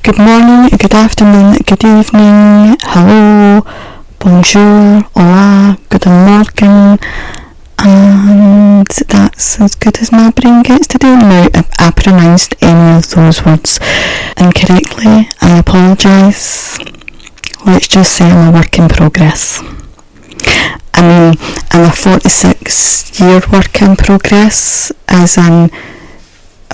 Good morning, good afternoon, good evening, hello, bonjour, hola, guten morgen, and that's as good as my brain gets today. Now, if I pronounced any of those words incorrectly, I apologise. Let's just say I'm a work in progress. I mean, I'm a 46-year work in progress, as in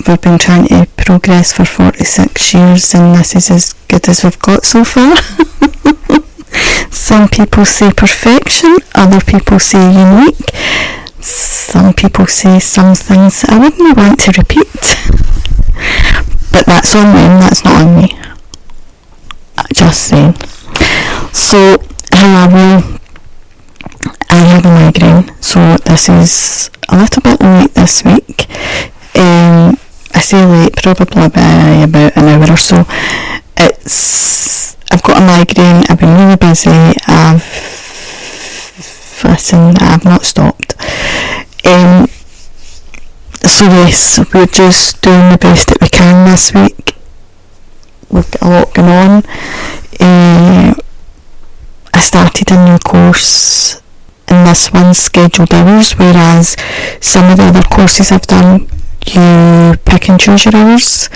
we've been trying to progress for 46 years and this is as good as we've got so far. Some people say perfection, other people say unique, some people say some things I wouldn't want to repeat. But that's on them, that's not on me. Just saying. So, how are we? I have a migraine, so this is a little bit late this week. I say late, probably by about an hour or so. I've got a migraine, I've been really busy, I've not stopped. So yes, we're just doing the best that we can this week. We've got a lot going on. I started a new course and this one's scheduled hours, whereas some of the other courses I've done you pick and choose your hours,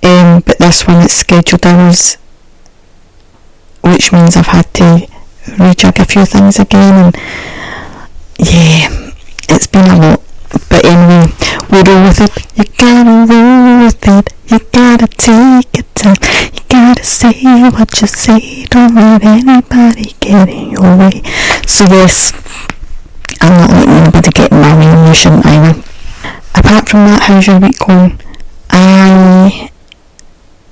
but this one it's scheduled hours, which means I've had to rejig a few things again, and yeah, it's been a lot. But anyway, we roll with it. You gotta roll with it, you gotta take your time, you gotta say what you say, don't let anybody get in your way. So yes, I'm not letting anybody get in my way, and you shouldn't either. Apart from that, how's your week going? I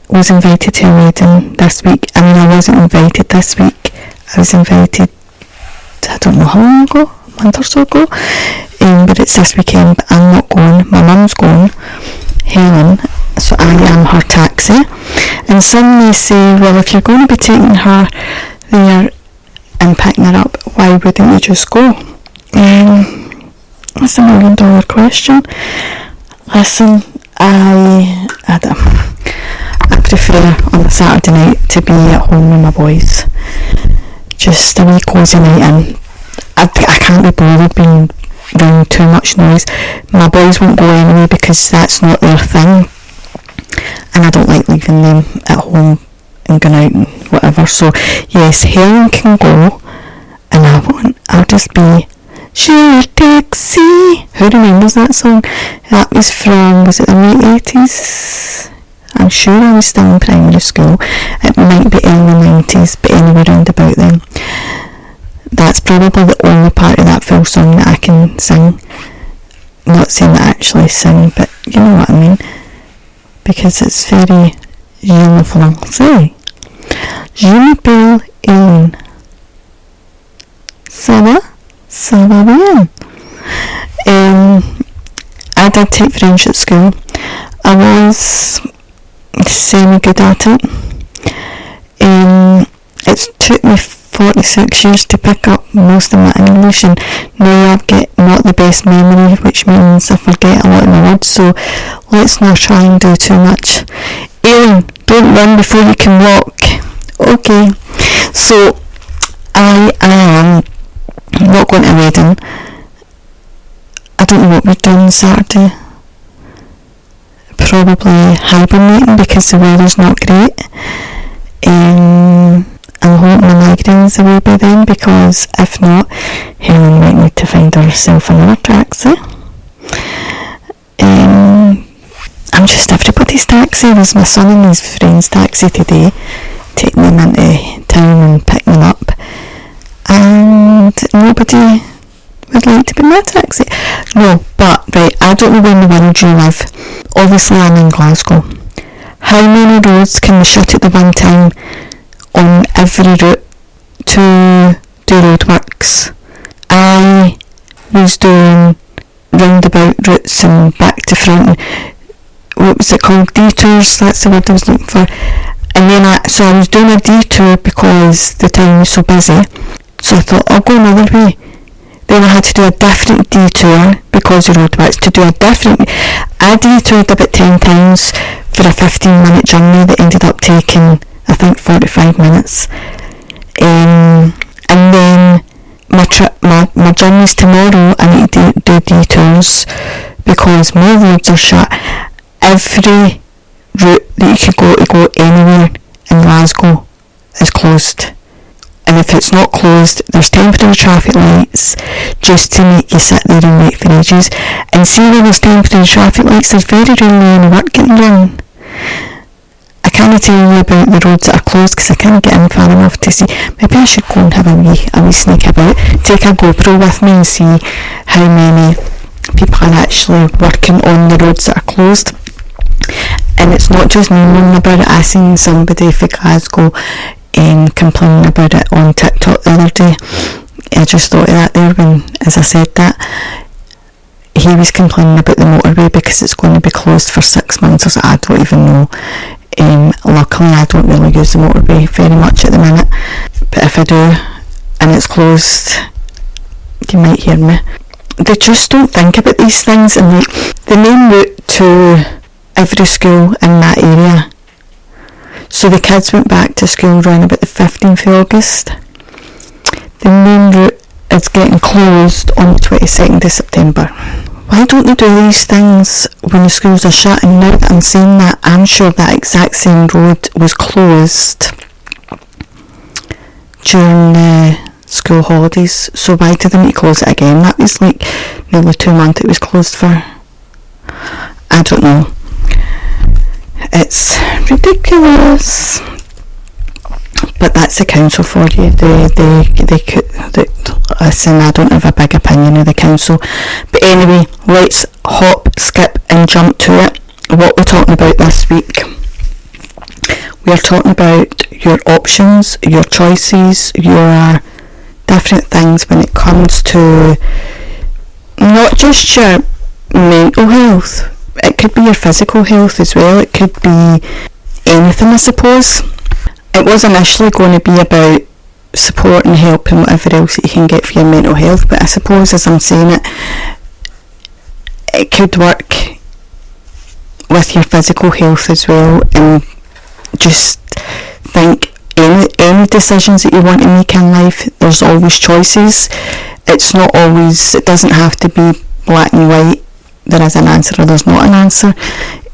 was invited to a wedding this week. I mean, I wasn't invited this week. I was invited, I don't know how long ago, a month or so ago. But it's this weekend, but I'm not going. My mum's going, Helen, so I am her taxi. And some may say, well, if you're going to be taking her there and picking her up, why wouldn't you just go? That's $1 million question. Listen, I prefer on a Saturday night to be at home with my boys. Just a wee cosy night in. I can't be bothered being around too much noise. My boys won't go anyway because that's not their thing. And I don't like leaving them at home and going out and whatever. So yes, Helen can go and I'll just be Share a taxi. Who remembers that song? That was it the late 80s? I'm sure I was still in primary school. It might be early 90s, but anywhere round about then. That's probably the only part of that full song that I can sing. I'm not saying that I actually sing, but you know what I mean. Because it's very je me français. Je m'appelle Aileen. Ça va? Ça va bien. I did take French at school. I was semi-good at it. It took me 46 years to pick up most of my English, and now I've got not the best memory, which means I forget a lot of my words, so let's not try and do too much. Aileen, don't run before you can walk. Okay, so I am not going to a wedding. I don't know what we're doing Saturday. Probably hibernating because the weather's not great. I'm hoping my migraine's away by then, because if not, Helen might need to find herself another taxi. I'm just everybody's taxi. There's my son and his friend's taxi today, taking them into town and picking them up. And nobody would like to be my taxi. No, but right, I don't know where in the world you live. Obviously I'm in Glasgow. How many roads can we shut at the one time on every route to do roadworks? I was doing roundabout routes and back to front, and what was it called, detours, that's the word I was looking for. And then I was doing a detour because the town was so busy, so I thought I'll go another way. Then I had to do a different detour because of roadworks. I detoured about 10 times for a 15-minute journey that ended up taking, I think, 45 minutes. And then my journeys tomorrow, I need to do detours because more roads are shut. Every route that you could go anywhere in Glasgow is closed. And if it's not closed, there's temporary traffic lights just to make you sit there and wait for ages. And see, when there's temporary traffic lights, there's very rarely any work getting done. I can't tell you about the roads that are closed because I can't get in far enough to see. Maybe I should go and have a wee sneak about, take a GoPro with me and see how many people are actually working on the roads that are closed. And it's not just me moaning about it. I seen somebody for Glasgow complaining about it on TikTok the other day. I just thought of that there when, as I said that, he was complaining about the motorway because it's going to be closed for 6 months or so. I don't even know. Luckily I don't really use the motorway very much at the minute, but if I do and it's closed, you might hear me. They just don't think about these things. And like the main route to every school in that area, so the kids went back to school around about the 15th of August. The main route is getting closed on the 22nd of September. Why don't they do these things when the schools are shut? And now that I'm saying that, I'm sure that exact same road was closed during the school holidays. So why did they need to close it again? That was like nearly 2 months it was closed for. I don't know. It's ridiculous. But that's the council for you. They could. Listen, I don't have a big opinion of the council. But anyway, let's hop, skip and jump to it. What we're talking about this week. We're talking about your options, your choices, your different things when it comes to not just your mental health. It could be your physical health as well. It could be anything, I suppose. It was initially going to be about support and help and whatever else that you can get for your mental health, but I suppose as I'm saying it could work with your physical health as well. And just think, any decisions that you want to make in life, there's always choices. It's not always, it doesn't have to be black and white. There is an answer or there's not an answer.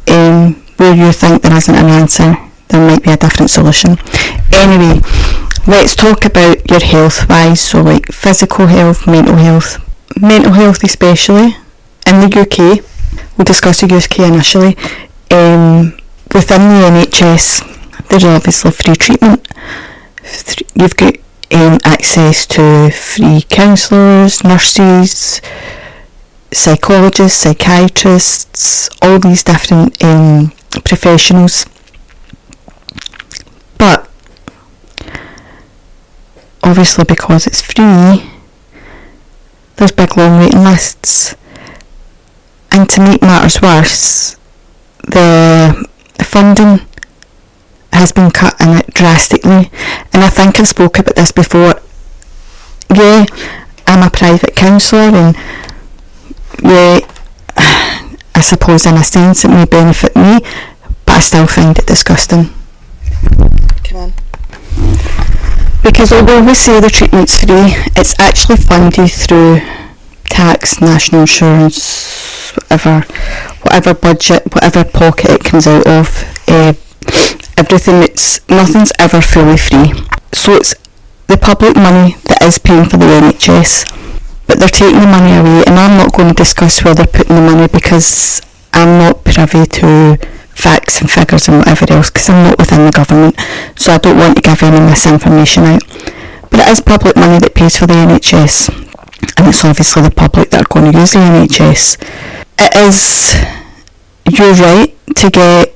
Where you think there isn't an answer, there might be a different solution. Anyway, let's talk about your health wise. So like physical health, mental health especially in the UK. We'll discuss the UK initially. Within the NHS, there's obviously free treatment. You've got access to free counsellors, nurses, psychologists, psychiatrists, all these different professionals. But obviously because it's free, there's big long waiting lists. And to make matters worse, the funding has been cut in it drastically. And I think I've spoken about this before. Yeah, I'm a private counsellor, and yeah, I suppose in a sense it may benefit me, but I still find it disgusting. Come on. Because although we say the treatment's free, it's actually funded through tax, national insurance, whatever budget, whatever pocket it comes out of. Nothing's ever fully free. So it's the public money that is paying for the NHS, but they're taking the money away, and I'm not going to discuss where they're putting the money because I'm not privy to facts and figures and whatever else, because I'm not within the government, so I don't want to give any misinformation out. But it is public money that pays for the NHS, and it's obviously the public that are going to use the NHS. It is your right to get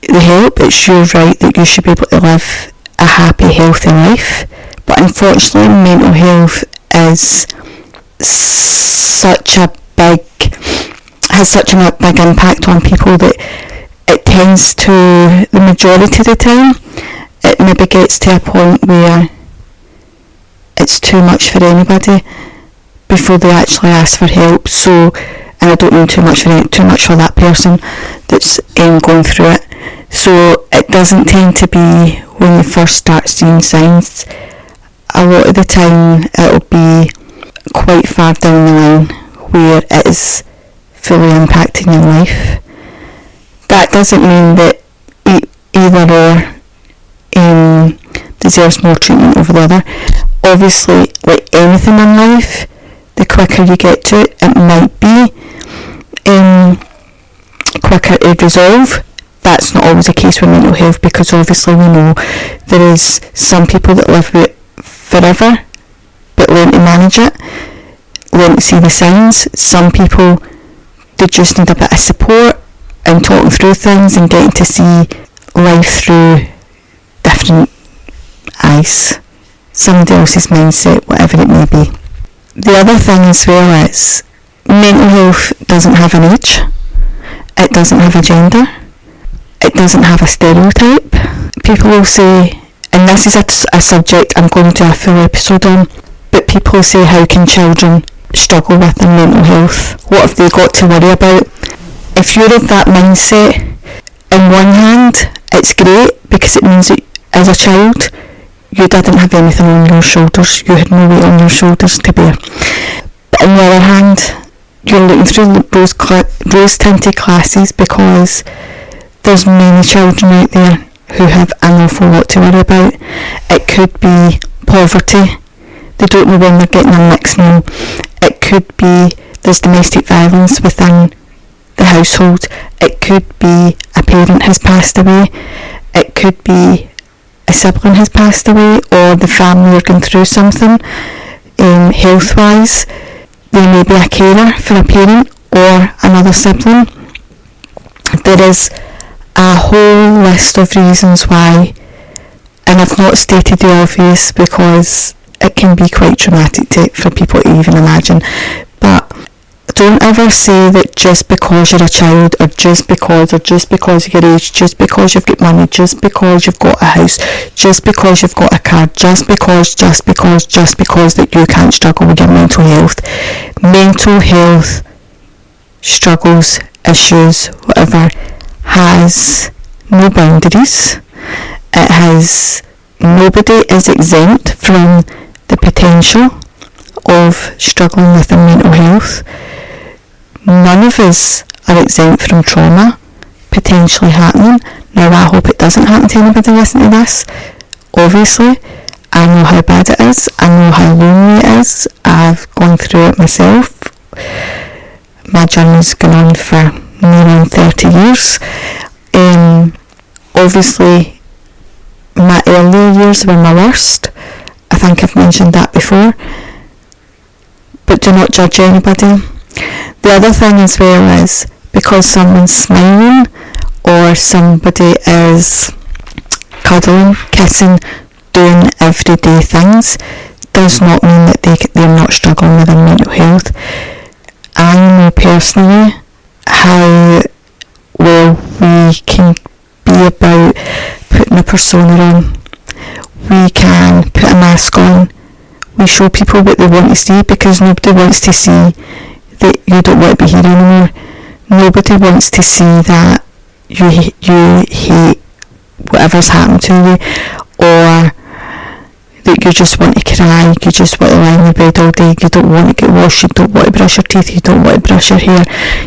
the help. It's your right that you should be able to live a happy, healthy life. But unfortunately, mental health has such a big impact on people that it tends to, the majority of the time, it maybe gets to a point where it's too much for anybody before they actually ask for help. So and I don't mean too much for that person that's going through it. So it doesn't tend to be when you first start seeing signs. A lot of the time it'll be quite far down the line where it is fully impacting your life. That doesn't mean that either or deserves more treatment over the other. Obviously, like anything in life, the quicker you get to it, it might be quicker to resolve. That's not always the case with mental health, because obviously we know there is some people that live with it forever but learn to manage it, learn to see the signs. Some people, they just need a bit of support and talking through things and getting to see life through different eyes, somebody else's mindset, whatever it may be. The other thing as well is mental health doesn't have an age, it doesn't have a gender, it doesn't have a stereotype. People will say, and this is a subject I'm going to do a full episode on, but people say, how can children struggle with their mental health? What have they got to worry about? If you're of that mindset, on one hand, it's great because it means that as a child, you didn't have anything on your shoulders, you had no weight on your shoulders to bear. But on the other hand, you're looking through rose-tinted glasses because there's many children out there who have an awful lot to worry about. It could be poverty, they don't know when they're getting their next meal. It could be there's domestic violence within the household. It could be a parent has passed away. It could be a sibling has passed away, or the family are going through something health-wise. There may be a carer for a parent or another sibling. There is a whole list of reasons why, and I've not stated the obvious because it can be quite traumatic for people to even imagine, but don't ever say that just because you're a child, or just because of your age, just because you've got money, just because you've got a house, just because you've got a car, just because that you can't struggle with your mental health. Mental health struggles, issues, whatever, has no boundaries. It has, nobody is exempt from the potential of struggling with their mental health. None of us are exempt from trauma potentially happening. Now, I hope it doesn't happen to anybody listening to this. Obviously, I know how bad it is, I know how lonely it is, I've gone through it myself. My journey's gone on for nearly on 30 years. Obviously, my earlier years were my worst. I think I've mentioned that before. But do not judge anybody. The other thing as well is, because someone's smiling or somebody is cuddling, kissing, doing everyday things, does not mean that they're not struggling with their mental health. I know personally how well we can be about putting a persona on. We can put a mask on. We show people what they want to see, because nobody wants to see that you don't want to be here anymore. Nobody wants to see that you hate whatever's happened to you, or that you just want to cry, you just want to lie in your bed all day, you don't want to get washed, you don't want to brush your teeth, you don't want to brush your hair,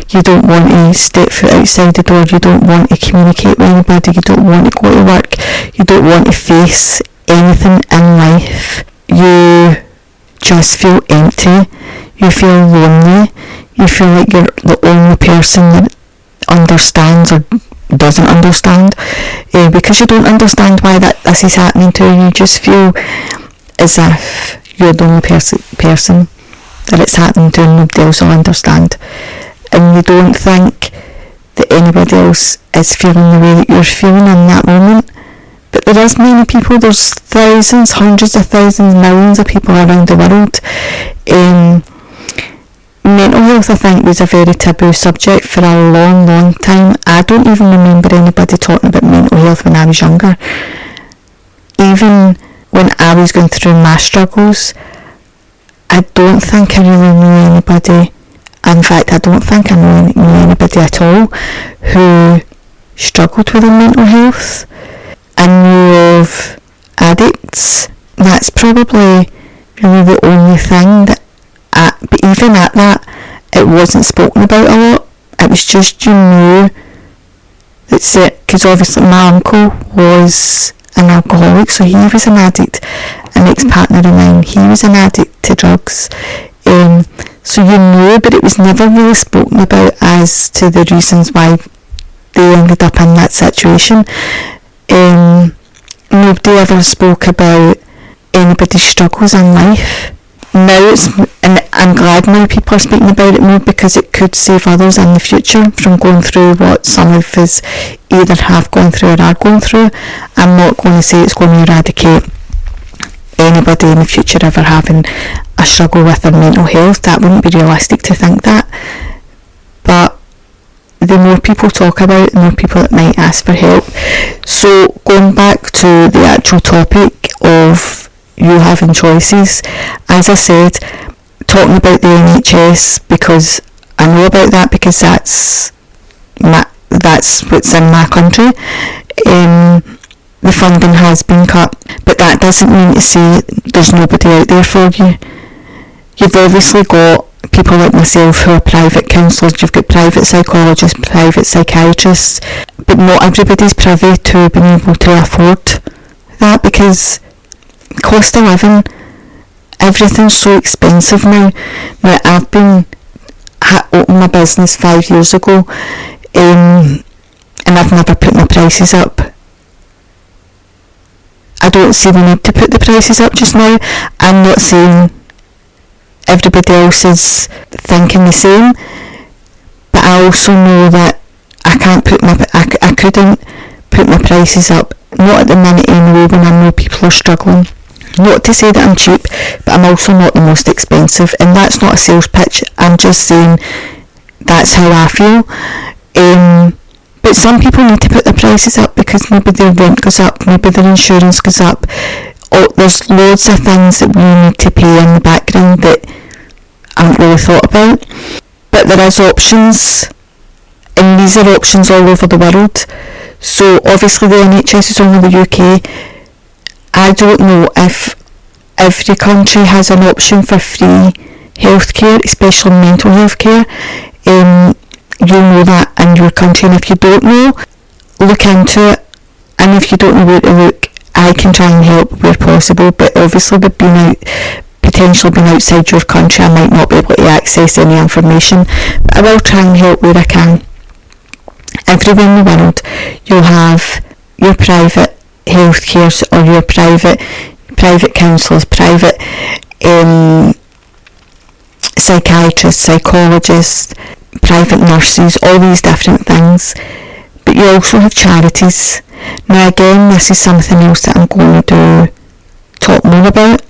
you don't want to step foot outside the door, you don't want to communicate with anybody, you don't want to go to work, you don't want to face anything in life. You just feel empty, you feel lonely, you feel like you're the only person that understands or doesn't understand, because you don't understand why this is happening to you. You just feel as if you're the only person that it's happening to, and nobody else will understand, and you don't think that anybody else is feeling the way that you're feeling in that moment. But there is many people, there's thousands, hundreds of thousands, millions of people around the world. Mental health, I think, was a very taboo subject for a long, long time. I don't even remember anybody talking about mental health when I was younger. Even when I was going through my struggles, I don't think I really knew anybody In fact, I don't think I know anybody at all who struggled with their mental health. I knew of addicts. That's probably really the only thing that, but even at that, it wasn't spoken about a lot. It was just, you knew that's it, because obviously my uncle was an alcoholic, so he was an addict, an ex-partner of mine, he was an addict to drugs, so you knew, but it was never really spoken about as to the reasons why they ended up in that situation. Nobody ever spoke about anybody's struggles in life. Now and I'm glad now people are speaking about it more, because it could save others in the future from going through what some of us either have gone through or are going through. I'm not going to say it's going to eradicate anybody in the future ever having a struggle with their mental health. That wouldn't be realistic to think that. But the more people talk about it, the more people that might ask for help. So going back to the actual topic of you having choices, as I said, talking about the NHS, because I know about that, because that's what's in my country. The funding has been cut, but that doesn't mean to say there's nobody out there for you. You've obviously got people like myself who are private counsellors, you've got private psychologists, private psychiatrists, but not everybody's privy to being able to afford that, because cost of living, everything's so expensive now. Now I've opened my business 5 years ago, and I've never put my prices up. I don't see the need to put the prices up just now. I'm not saying everybody else is thinking the same, but I also know that I couldn't put my prices up, not at the minute anyway, when I know people are struggling. Not to say that I'm cheap, but I'm also not the most expensive, and that's not a sales pitch. I'm just saying that's how I feel. But some people need to put their prices up because maybe their rent goes up, maybe their insurance goes up. There's loads of things that we need to pay in the background that I haven't really thought about. But there is options, and these are options all over the world. So obviously the NHS is only the UK. I don't know if every country has an option for free healthcare, especially mental health care. You'll know that in your country, and if you don't know, look into it, and if you don't know where to look, I can try and help where possible, but obviously with potentially being outside your country, I might not be able to access any information, but I will try and help where I can. Everywhere in the world, you'll have your private healthcare, or your private counsellors, private psychiatrists, psychologists, private nurses, all these different things. But you also have charities. Now again, this is something else that I'm going to talk more about.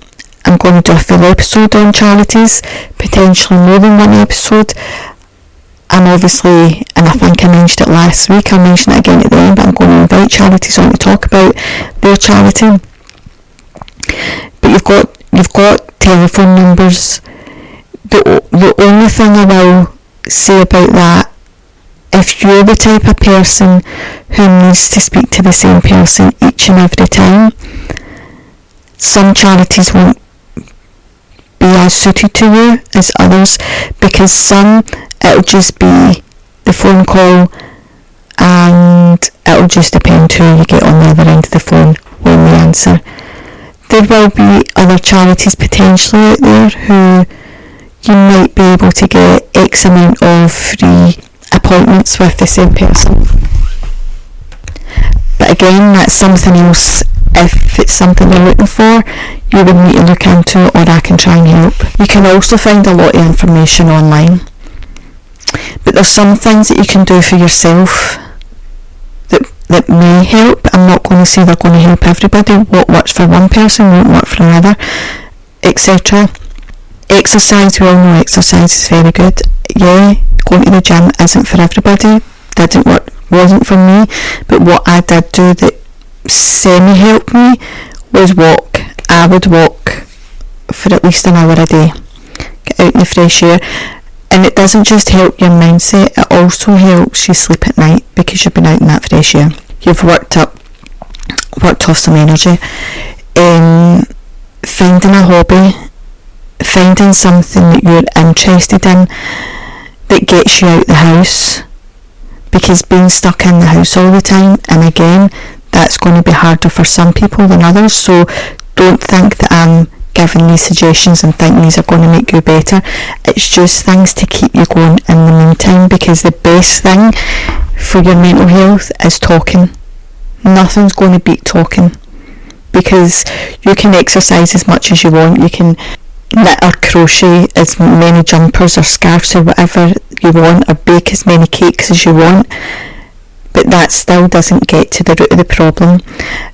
I'm going to do a full episode on charities, potentially more than one episode. And obviously, and I think I mentioned it last week, I'll mention it again at the end, but I'm going to invite charities on to talk about their charity. But you've got telephone numbers. The only thing I will say about that, if you're the type of person who needs to speak to the same person each and every time, some charities won't be as suited to you as others, because some, it'll just be the phone call, and it'll just depend who you get on the other end of the phone when they answer. There will be other charities potentially out there who you might be able to get X amount of free appointments with the same person. But again, that's something else. If it's something you're looking for, you would need to look into it, or I can try and help. You can also find a lot of information online. But there's some things that you can do for yourself that may help. I'm not going to say they're going to help everybody. What works for one person won't work for another, etc. Exercise, we all know exercise is very good. Yeah, going to the gym isn't for everybody. Wasn't for me. But what I did do that semi-helped me was walk. I would walk for at least an hour a day. Get out in the fresh air. And it doesn't just help your mindset, it also helps you sleep at night because you've been out in that fresh air. You've worked off some energy. Finding a hobby, finding something that you're interested in that gets you out the house, because being stuck in the house all the time, and again, that's going to be harder for some people than others, so don't think that I'm giving these suggestions and think these are going to make you better. It's just things to keep you going in the meantime, because the best thing for your mental health is talking. Nothing's going to beat talking, because you can exercise as much as you want, you can knit or crochet as many jumpers or scarves or whatever you want, or bake as many cakes as you want, but that still doesn't get to the root of the problem.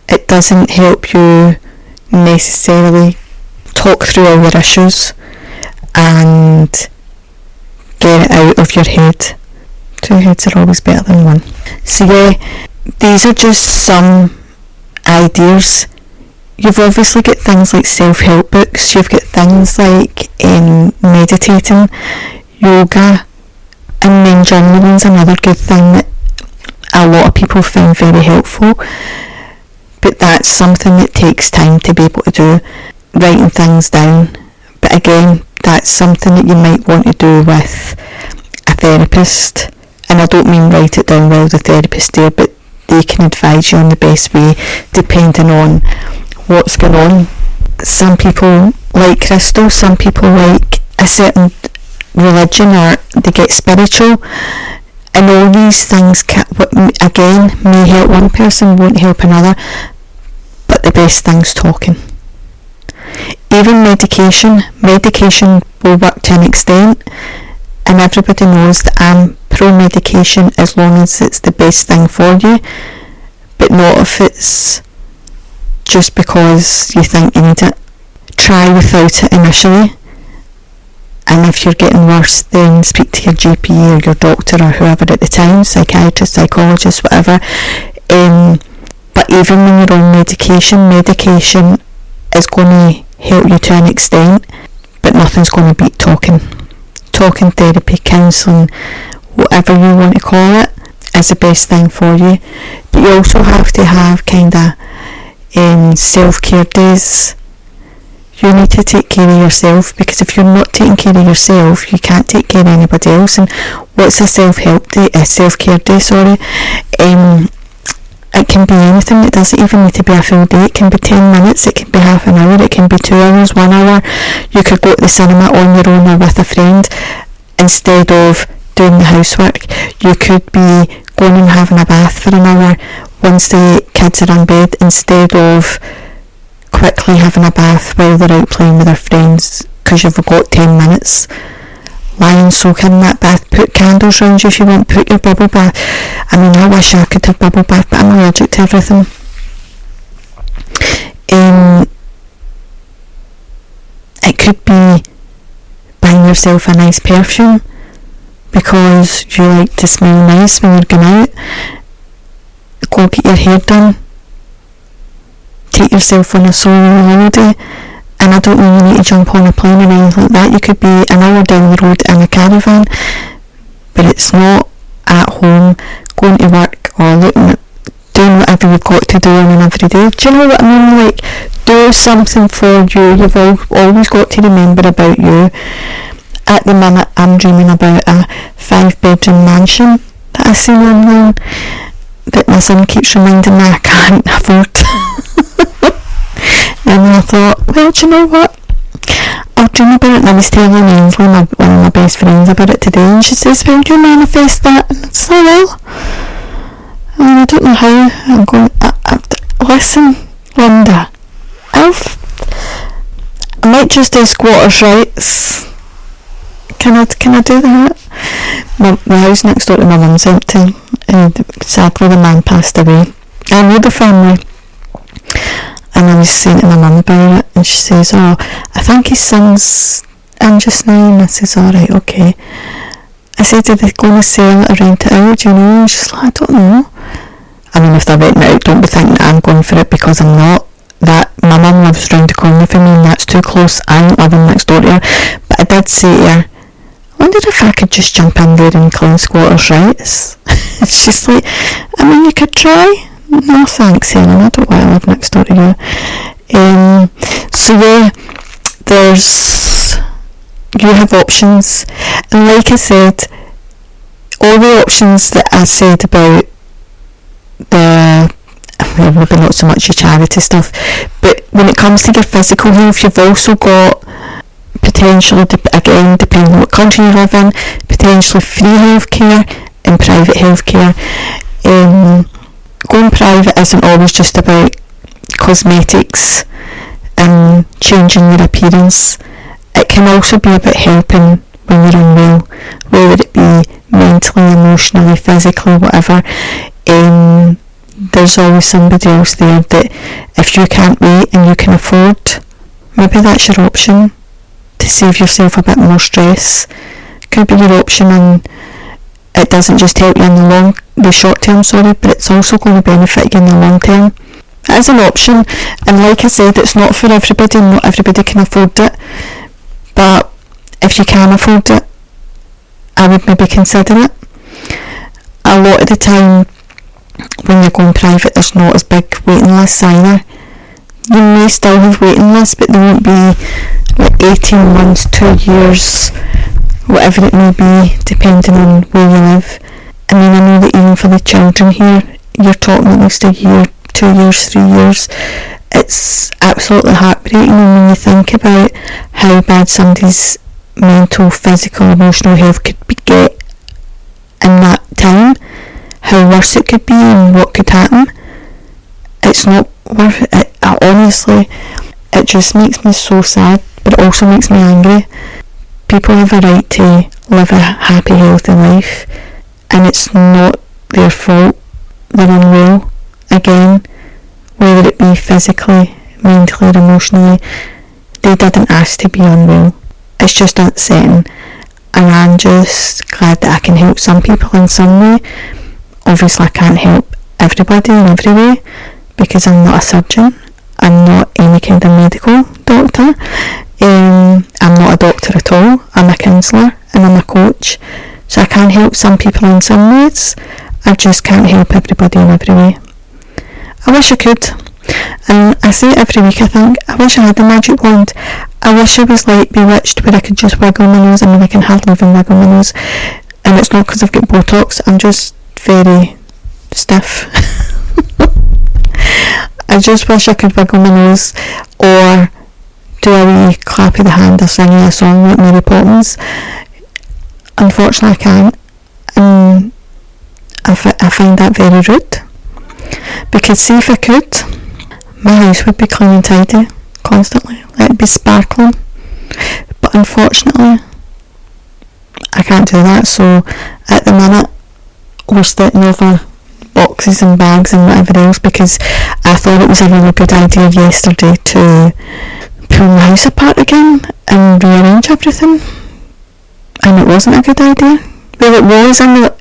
It doesn't help you necessarily talk through all your issues and get it out of your head. Two heads are always better than one. So yeah, these are just some ideas. You've obviously got things like self-help books, you've got things like meditating, yoga, and then journaling's another good thing that a lot of people find very helpful, but that's something that takes time to be able to do, writing things down. But again, that's something that you might want to do with a therapist, and I don't mean write it down while the therapist's there, but they can advise you on the best way depending on what's going on. Some people like crystal, some people like a certain religion, or they get spiritual, and all these things again may help one person, won't help another, but the best thing's talking. Even medication will work to an extent, and everybody knows that I'm pro medication as long as it's the best thing for you, but not if it's just because you think you need it. Try without it initially, and if you're getting worse, then speak to your GP or your doctor or whoever at the time, psychiatrist, psychologist, whatever. But even when you're on medication is going to help you to an extent, but nothing's going to beat talking. Talking therapy, counselling, whatever you want to call it, is the best thing for you. But you also have to have kind of self-care days. You need to take care of yourself, because if you're not taking care of yourself, you can't take care of anybody else. And what's a self-care day? It can be anything. It doesn't even need to be a full day. It can be 10 minutes, it can be half an hour, it can be 2 hours, 1 hour. You could go to the cinema on your own or with a friend instead of doing the housework. You could be going and having a bath for an hour once the kids are in bed, instead of quickly having a bath while they're out playing with their friends, because you've got 10 minutes. Lie and soak in that bath, put candles around you if you want, put your bubble bath. I mean, I wish I could have bubble bath, but I'm allergic to everything. It could be buying yourself a nice perfume because you like to smell nice when you're going out. Go get your hair done, take yourself on a solo holiday. And I don't mean you need to jump on a plane or anything like that. You could be an hour down the road in a caravan, but it's not at home going to work or doing whatever you've got to do on an everyday. Do you know what I mean? Like, do something for you. You've always got to remember about you. At the minute, I'm dreaming about a 5-bedroom mansion that I see online that my son keeps reminding me I can't afford. And I thought, well, do you know what? I'll dream about it. And I was telling Ainsley, one of my best friends, about it today, and she says, well, you manifest that. And it's so well. I don't know how I'm going. Listen, Linda, I might just do squatters' rights. Can I do that? The house next door to my mum's empty, and sadly the man passed away. I know the family. And I was saying to my mum about it, and she says, oh, I think his son's in just now. And I says, alright, okay. I said, are they going to sell it or rent it out, do you know? And she's like, I don't know. I mean, if they're renting it out, don't be thinking that I'm going for it, because I'm not. That my mum lives round the corner from me, and that's too close. I ain't living next door to her. But I did say to her, wondered if I could just jump in there and clean squatters' rights. It's just like, I mean, you could try. No thanks, Helen, I don't want to live next door to you. So yeah, you have options, and like I said, all the options that I said about maybe not so much your charity stuff, but when it comes to your physical health, you've also got potentially, again, depending on what country you live in, potentially free healthcare and private healthcare. Going private isn't always just about cosmetics and changing your appearance. It can also be about helping when you're unwell, whether it be mentally, emotionally, physically, whatever. There's always somebody else there that if you can't wait and you can afford, maybe that's your option to save yourself a bit more stress. Could be your option, and it doesn't just help you in the short term, but it's also going to benefit you in the long term. It is an option, and like I said, it's not for everybody, and not everybody can afford it, but if you can afford it, I would maybe consider it. A lot of the time when you're going private, there's not as big waiting lists either. You may still have waiting lists, but they won't be like 18 months, 2 years, whatever it may be, depending on where you live. I mean, I know that even for the children here, you're talking at least a year, 2 years, 3 years. It's absolutely heartbreaking when you think about how bad somebody's mental, physical, emotional health could get in that time, how worse it could be and what could happen. It's not worth it. Honestly, it just makes me so sad, but it also makes me angry. People have a right to live a happy, healthy life, and it's not their fault they're unwell. Again, whether it be physically, mentally or emotionally, they didn't ask to be unwell. It's just upsetting, and I'm just glad that I can help some people in some way. Obviously I can't help everybody in every way, because I'm not a surgeon, I'm not any kind of medical doctor, I'm not a doctor at all, I'm a counsellor and I'm a coach, so I can help some people in some ways, I just can't help everybody in every way. I wish I could, and I say it every week, I think, I wish I had a magic wand. I wish I was like Bewitched, where I could just wiggle my nose. I mean, I can hardly even wiggle my nose, and it's not because I've got Botox, I'm just very stiff. I just wish I could wiggle my nose, or do a wee clap of the hand or singing a song like Mary Poppins. Unfortunately I can't, and I find that very rude, because see, if I could, my house would be clean and tidy constantly, it'd be sparkling, but unfortunately I can't do that. So at the minute we're starting over boxes and bags and whatever else, because I thought it was a really good idea yesterday to pull my house apart again and rearrange everything, and it wasn't a good idea. Well, it was in the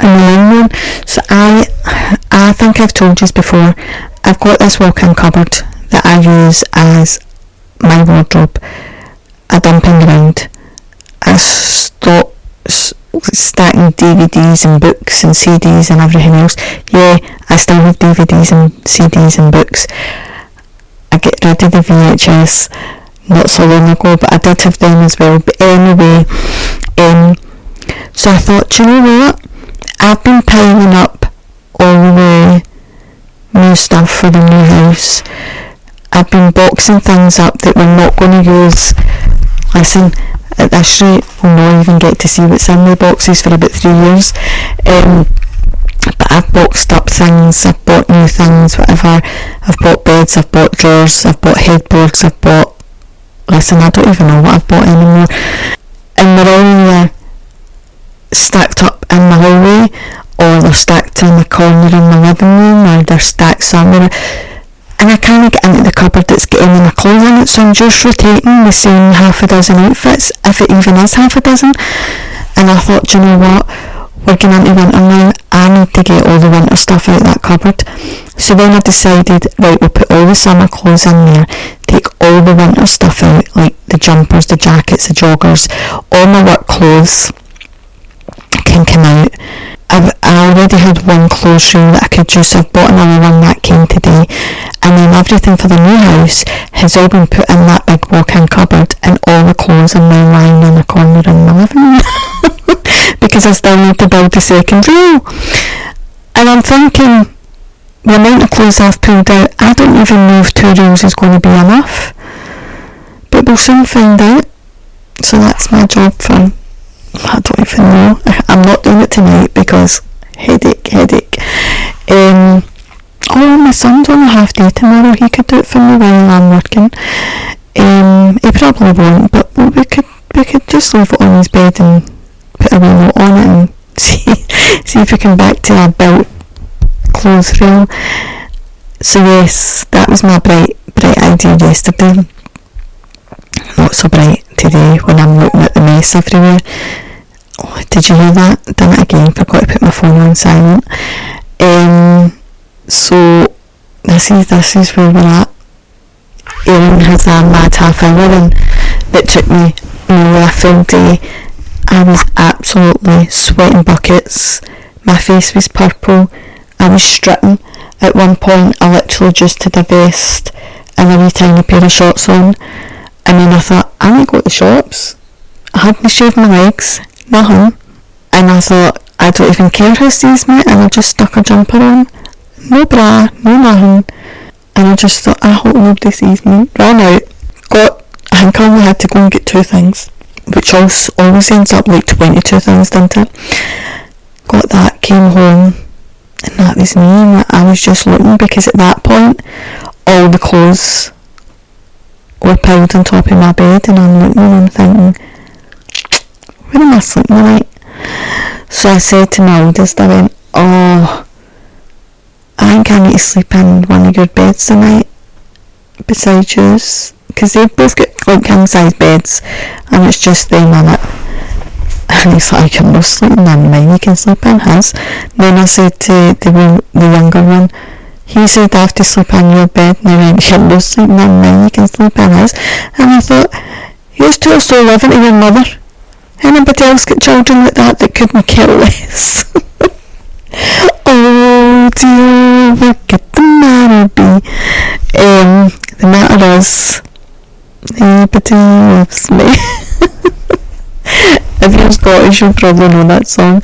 long run. So I think I've told you before, I've got this walk-in cupboard that I use as my wardrobe, a dumping ground. I stop stacking DVDs and books and CDs and everything else. Yeah, I still have DVDs and CDs and books. I get rid of the VHS not so long ago, but I did have them as well. But anyway, so I thought, do you know what? I've been piling up all the new stuff for the new house. I've been boxing things up that we're not going to use. Listen, at this rate we'll not even get to see what's in the boxes for about 3 years. But I've boxed up things, I've bought new things, whatever. I've bought beds, I've bought drawers, I've bought headboards, I've bought... Listen, I don't even know what I've bought anymore. And they're all stacked up in my hallway, or they're stacked in the corner in my living room, or they're stacked somewhere. And I can't get into the cupboard that's got any of my clothes in it, so I'm just rotating the same half a dozen outfits, if it even is half a dozen. And I thought, do you know what, we're going into winter now, I need to get all the winter stuff out of that cupboard. So then I decided, right, we'll put all the summer clothes in there, take all the winter stuff out, like the jumpers, the jackets, the joggers, all my work clothes can come out. I already had one clothes room that I could use, so I've bought another one that came today, and then everything for the new house has all been put in that big walk-in cupboard, and all the clothes are now lying in the corner in my living room because I still need to build the second row. And I'm thinking, the amount of clothes I've pulled out, I don't even know if 2 rows is going to be enough, but we'll soon find out. So that's my job for, I don't even know. I'm not doing it tonight because headache. Oh, my son's on a half day tomorrow. He could do it for me while I'm working. He probably won't, but we could just leave it on his bed and put a wee note on it and see if we can back to our built clothes reel. So yes, that was my bright idea yesterday. Not so bright today when I'm looking at the mess everywhere. Oh, did you hear that? Done it again. Forgot to put my phone on silent. So this is where we're at. Aileen has a mad half hour and that took me nearly a full day. I was absolutely sweating buckets. My face was purple. I was stripping. At one point I literally just had a vest and a wee tiny pair of shorts on, and then I thought, I need to go to the shops. I hadn't shaved my legs, nothing, and I thought, I don't even care who sees me, and I just stuck a jumper on, no bra, no nothing, and I just thought, I hope nobody sees me. Ran out, I think I only had to go and get 2 things, which always ends up like 22 things, doesn't it? Got that, came home, and that was me, and I was just looking, because at that point all the clothes were piled on top of my bed, and I'm looking and I'm thinking, where am I sleeping tonight? So I said to my oldest, I went, I think I need to sleep in one of your beds tonight beside yours, because they've both got like king size beds and it's just them in it. And he's like, you're not sleeping in mine, you can sleep in his. Then I said to the younger one, he said, I have to sleep in your bed, and I went, you're not sleeping in mine, you can sleep in his. And I thought, you two are still living to your mother. Anybody else got children like that couldn't care less? Oh dear, what could the matter be? The matter is, nobody loves me. If you're Scottish, you'll probably know that song.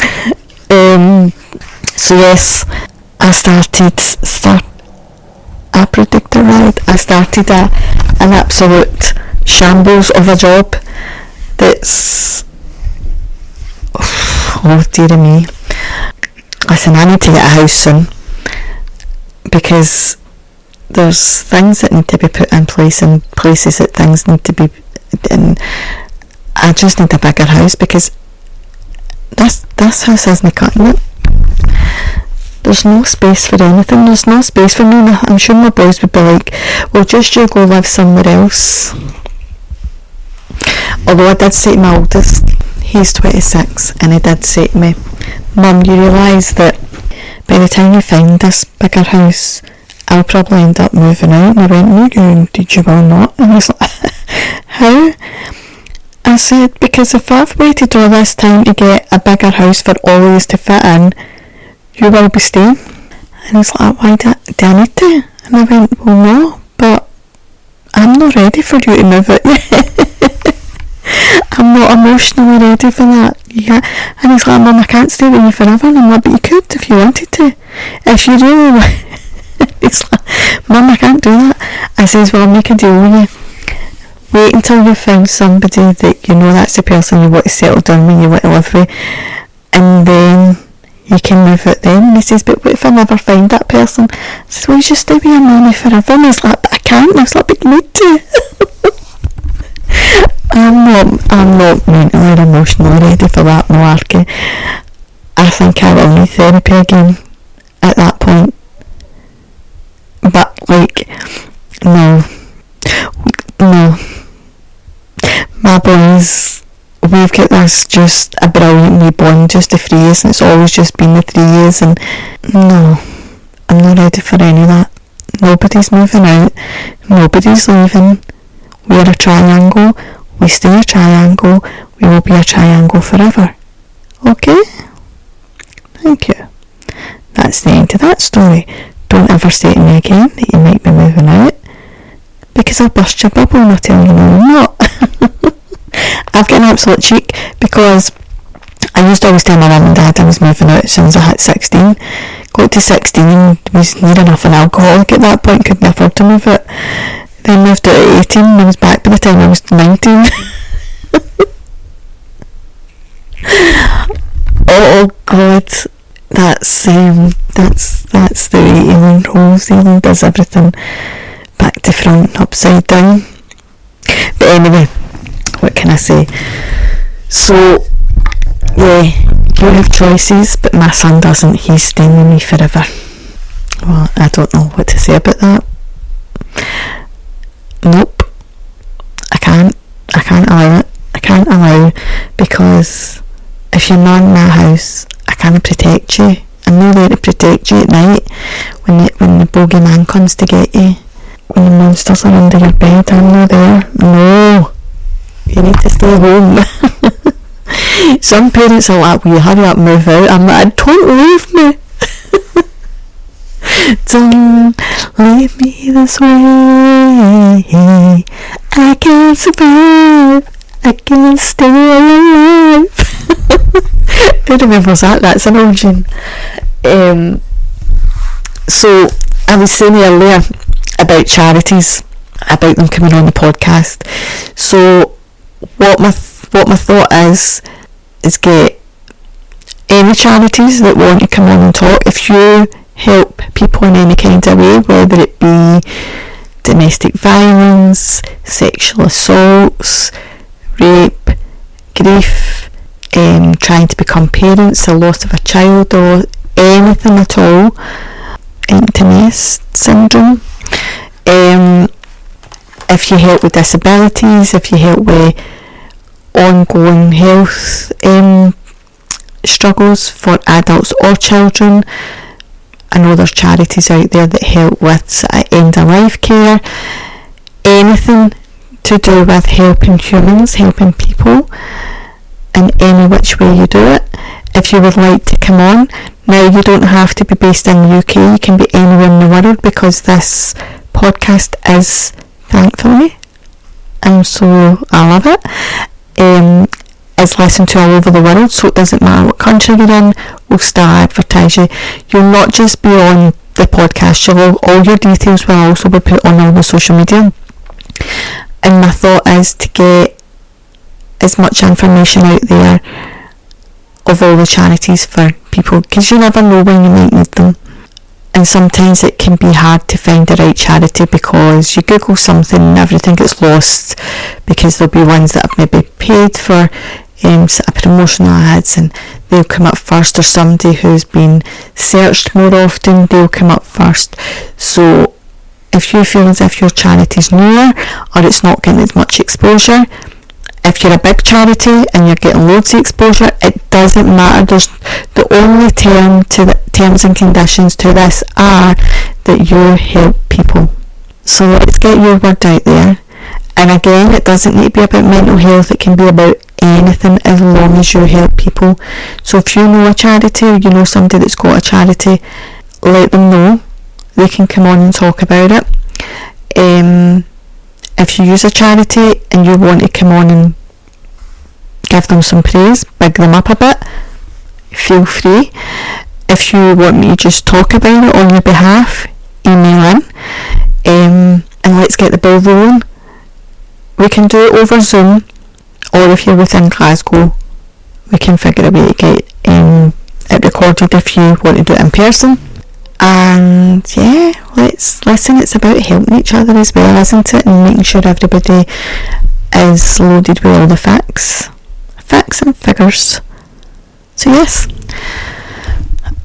So yes, I predicted right. I started an absolute shambles of a job that's, oh dear me. Listen, I need to get a house soon, because there's things that need to be put in place and places that things need to be in. I just need a bigger house, because this house isn't cutting it. There's no space for anything. There's no space for me. I'm sure my boys would be like, well, just you go live somewhere else. Although I did say to my oldest, he's 26, and he did say to me, Mum, you realise that by the time you find this bigger house, I'll probably end up moving out? And I went, no, you will not. And he's like, how? I said, because if I've waited all this time to get a bigger house for all of us to fit in, you will be staying. And he's like, why do I need to? And I went, well, no, but I'm not ready for you to move it yet. I'm not emotionally ready for that. Yeah. And he's like, Mum, I can't stay with you forever. And I'm like, but you could if you wanted to. If you really want. He's like, Mum, I can't do that. I says, well, I'll make a deal with you. Wait until you find somebody that you know that's the person you want to settle down with, you want to live with, and then you can move it then. And he says, but what if I never find that person? I says, well, you just stay with your mummy forever. And he's like, but I can't. And I was like, but you need to. I'm not mentally or emotionally ready for that malarkey. I think I will need therapy again at that point. But like, no. My boys, we've got this just a brilliant wee bond, just the 3 years, and it's always just been the 3 years, and no, I'm not ready for any of that. Nobody's moving out, nobody's leaving. We're a triangle, we stay a triangle, we will be a triangle forever. Okay? Thank you. That's the end of that story. Don't ever say to me again that you might be moving out, because I'll burst your bubble and I'll tell you no, I'm not. I've got an absolute cheek, because I used to always tell my mum and dad I was moving out as soon as I hit 16. Got to 16 and was near enough an alcoholic at that point, couldn't afford to move out. Then moved out at 18 and I was back by the time I was 19. Oh God, that's the way Aileen rolls. Aileen does everything back to front and upside down. But anyway, what can I say? So, yeah, you have choices, but my son doesn't. He's staying with me forever. Well, I don't know what to say about that. Nope. I can't allow it. I can't allow, because if you're not in my house, I can't protect you. I'm not there to protect you at night when the bogeyman comes to get you. When the monsters are under your bed, I'm not there. No. You need to stay home. Some parents are like, will you hurry up, move out? I'm like, don't leave me. Don't leave me this way. I can't survive. I can't stay alive. Who remembers that? That's an old tune. So I was saying earlier about charities, about them coming on the podcast. So what my thought is get any charities that want to come on and talk. If you help people in any kind of way, whether it be domestic violence, sexual assaults, rape, grief, trying to become parents, the loss of a child, or anything at all, empty nest syndrome, if you help with disabilities, if you help with ongoing health struggles for adults or children. I know there's charities out there that help with end of life care, anything to do with helping humans, helping people in any which way you do it. If you would like to come on, now you don't have to be based in the UK, you can be anywhere in the world, because this podcast is, thankfully, and so I love it, is listened to all over the world, so it doesn't matter what country you're in, we'll still advertise you. You'll not just be on the podcast, all your details will also be put on all the social media. And my thought is to get as much information out there of all the charities for people, because you never know when you might need them. And sometimes it can be hard to find the right charity, because you Google something and everything gets lost, because there'll be ones that have maybe paid for sort of promotional ads and they'll come up first, or somebody who's been searched more often, they'll come up first. So if you feel as if your charity's newer or it's not getting as much exposure, if you're a big charity and you're getting loads of exposure, it doesn't matter. There's the only terms and conditions to this are that you help people. So let's get your word out there. And again, it doesn't need to be about mental health, it can be about anything as long as you help people. So if you know a charity, or you know somebody that's got a charity, let them know. They can come on and talk about it. If you use a charity and you want to come on and give them some praise, big them up a bit, feel free. If you want me to just talk about it on your behalf, email in, and let's get the ball rolling. We can do it over Zoom, or if you're within Glasgow, we can figure a way to get it recorded if you want to do it in person. And yeah, let's listen. It's about helping each other as well, isn't it? And making sure everybody is loaded with all the facts and figures. So yes,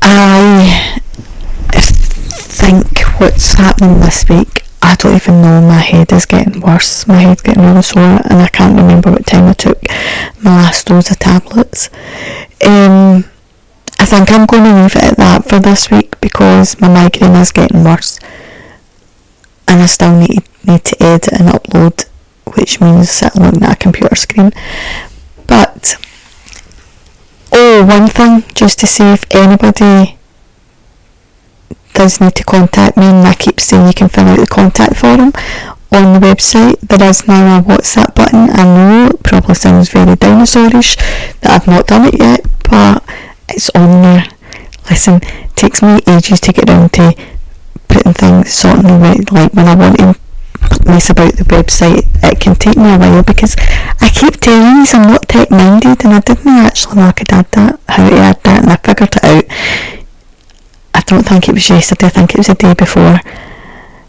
I think what's happening this week, I don't even know, my head is getting worse. My head's getting really sore and I can't remember what time I took my last dose of tablets. I think I'm going to leave it at that for this week, because my migraine is getting worse and I still need to edit and upload which means sitting looking at a computer screen. But one thing just to say, if anybody does need to contact me, and I keep saying you can fill out the contact form on the website, there is now a WhatsApp button. I know it probably sounds very dinosaurish that I've not done it yet, but it's on there. Listen, it takes me ages to get around to putting things, sorting them out. Like when I want to mess about the website, it can take me a while because I keep telling you I'm not tech minded, and I didn't actually know I could add that, how to add that, and I figured it out. I don't think it was yesterday, I think it was the day before.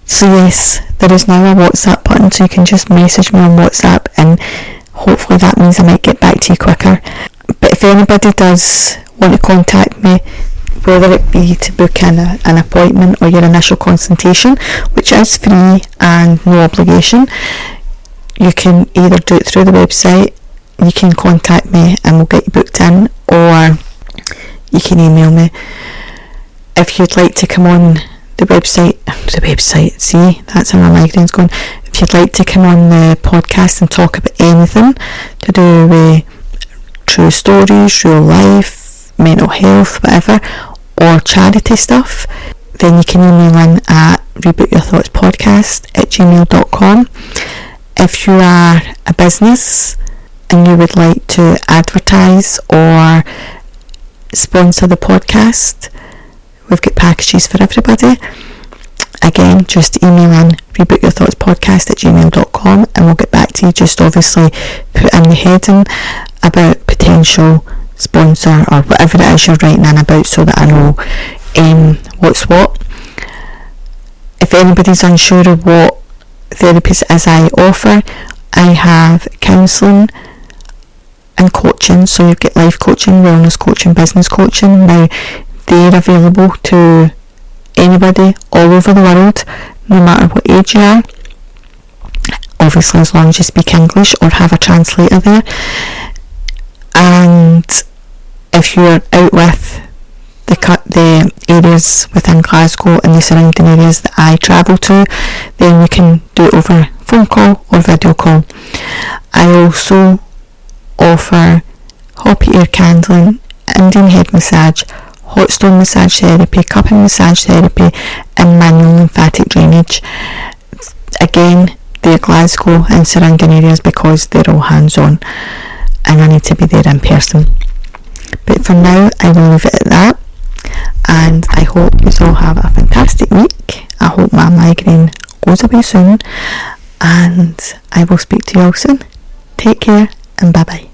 So yes, there is now a WhatsApp button, so you can just message me on WhatsApp, and hopefully that means I might get back to you quicker. But if anybody does want to contact me, whether it be to book in an appointment or your initial consultation, which is free and no obligation, you can either do it through the website, you can contact me and we'll get you booked in, or you can email me. If you'd like to come on the website, see, that's how my migraine's going. If you'd like to come on the podcast and talk about anything to do with true stories, real life, mental health, whatever, or charity stuff, then you can email in at rebootyourthoughtspodcast@gmail.com. If you are a business and you would like to advertise or sponsor the podcast, we've got packages for everybody. Again, just email in rebootyourthoughtspodcast@gmail.com and we'll get back to you. Just obviously put in the heading about potential sponsor or whatever it is you're writing in about, so that I know what's what. If anybody's unsure of what therapies it is I offer, I have counselling and coaching. So you get life coaching, wellness coaching, business coaching. Now they're available to anybody all over the world, no matter what age you are, obviously as long as you speak English or have a translator there. And if you're out with the areas within Glasgow and the surrounding areas that I travel to, then we can do it over phone call or video call. I also offer hoppy air candling, Indian head massage, hot stone massage therapy, cupping massage therapy, and manual lymphatic drainage. Again, they're Glasgow and surrounding areas because they're all hands-on and I need to be there in person. But for now, I will leave it at that, and I hope you all have a fantastic week. I hope my migraine goes away soon, and I will speak to you all soon. Take care, and bye bye.